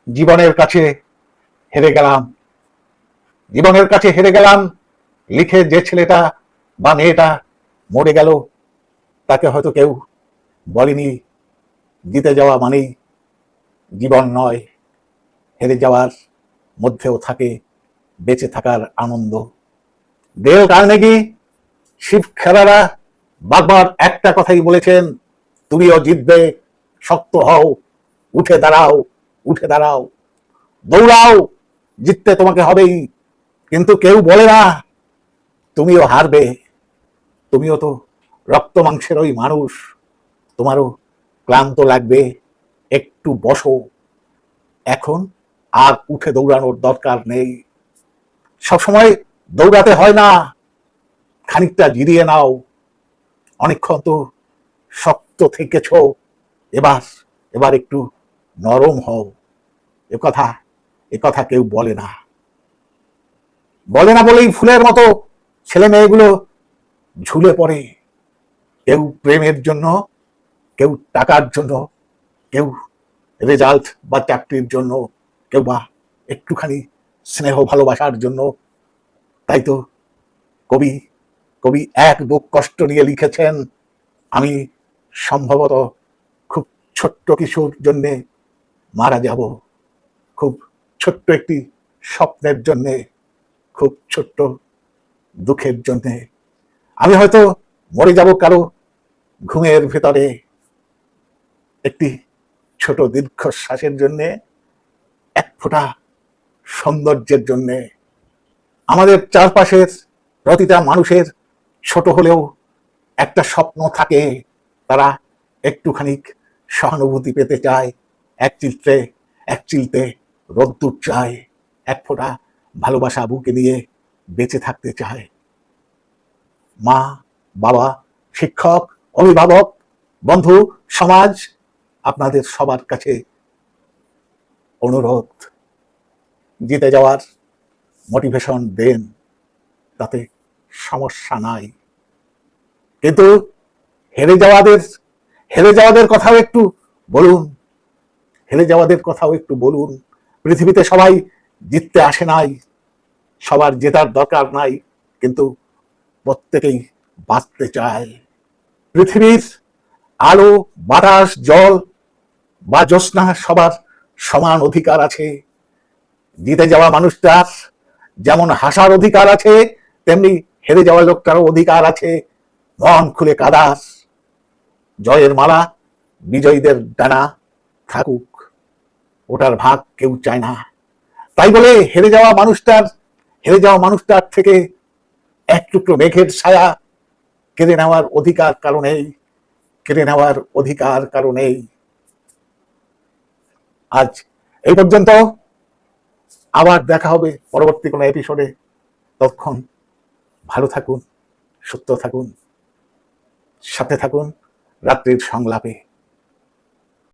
জীবনের কাছে হেরে গেলাম, জীবনের কাছে হেরে গেলাম লিখে যে ছেলেটা বা মেয়েটা মরে গেল তাকে হয়তো কেউ বলেনি জিতে যাওয়া মানেই জীবন নয়, হেরে যাওয়ার মধ্যেও থাকে বেঁচে থাকার আনন্দ। ডেল কার্নেগি, শিব খেলারা বারবার একটা কথাই বলেছেন, তুমিও জিতবে, শক্ত হও, উঠে দাঁড়াও, উঠে দাঁড়াও, দৌড়াও, জিততে তোমাকে হবেই। কিন্তু কেউ বলে না তুমিও হারবে, তুমিও তো রক্ত মাংসের ওই মানুষ, তোমারও ক্লান্ত লাগবে, একটু বসো, এখন আর উঠে দৌড়ানোর দরকার নেই। সবসময় দৌড়াতে হয় না, খানিকটা জিরিয়ে নাও, অনেকক্ষণ তো শক্ত থেকেছ, এবার এবার একটু নরম হও। এ কথা কেউ বলে না, বলে না বলেই ফুলের মতো ছেলে মেয়েগুলো ঝুলে পড়ে, কেউ প্রেমের জন্য, কেউ টাকার জন্য, কেউ রেজাল্ট বা চাকরির জন্য, কেউ বা একটুখানি স্নেহ ভালোবাসার জন্য। তাই তো কবি কবি এক বুক কষ্ট নিয়ে লিখেছেন, আমি সম্ভবত খুব ছোট্ট কিছুর জন্যে মারা যাব, খুব ছোট্ট একটি স্বপ্নের জন্যে, খুব ছোট্ট দুঃখের জন্যে আমি হয়তো মরে যাব কারো ঘুমের ভেতরে, একটি ছোট দীর্ঘশ্বাসের জন্যে, এক ফোঁটা সৌন্দর্যের জন্যে। আমাদের চারপাশের প্রতিটা মানুষের ছোট হলেও একটা স্বপ্ন থাকে, তারা একটুখানি সহানুভূতি পেতে চায়, এক চিলতে রোদ্দুর চায়, এক ফোঁটা ভালোবাসা বুকে নিয়ে বেঁচে থাকতে চায়। মা, বাবা, শিক্ষক, অভিভাবক, বন্ধু, সমাজ, আপনাদের সবার কাছে অনুরোধ, জিতে যাওয়ার মোটিভেশন দেন, তাতে সমস্যা নাই। কিন্তু হেরে যাওয়াদের কথাও একটু বলুন, হেরে যাওয়াদের কথাও একটু বলুন। পৃথিবীতে সবাই জিততে আসে নাই, সবার জেতার দরকার নাই, কিন্তু প্রত্যেকেই বাঁচতে চায়। পৃথিবীর আলো, বাতাস, জল বা জ্যোৎস্না সবার সমান অধিকার আছে। জিতে যাওয়া মানুষটার যেমন হাসার অধিকার আছে, তেমনি হেরে যাওয়া লোকটারও অধিকার আছে মন খুলে কাদার। জয়ের মালা বিজয়ীদের ডানা থাকুক, ওটার ভাগ কেউ চায় না। তাই বলে হেরে যাওয়া মানুষটার থেকে এক টুকরো মেঘের ছায়া কেড়ে নেওয়ার অধিকার কারণেই। আজ এই পর্যন্ত, আবার দেখা হবে পরবর্তী কোনো এপিসোডে। ততক্ষণ ভালো থাকুন, সুস্থ থাকুন, সাথে থাকুন রাত্রির সংলাপে।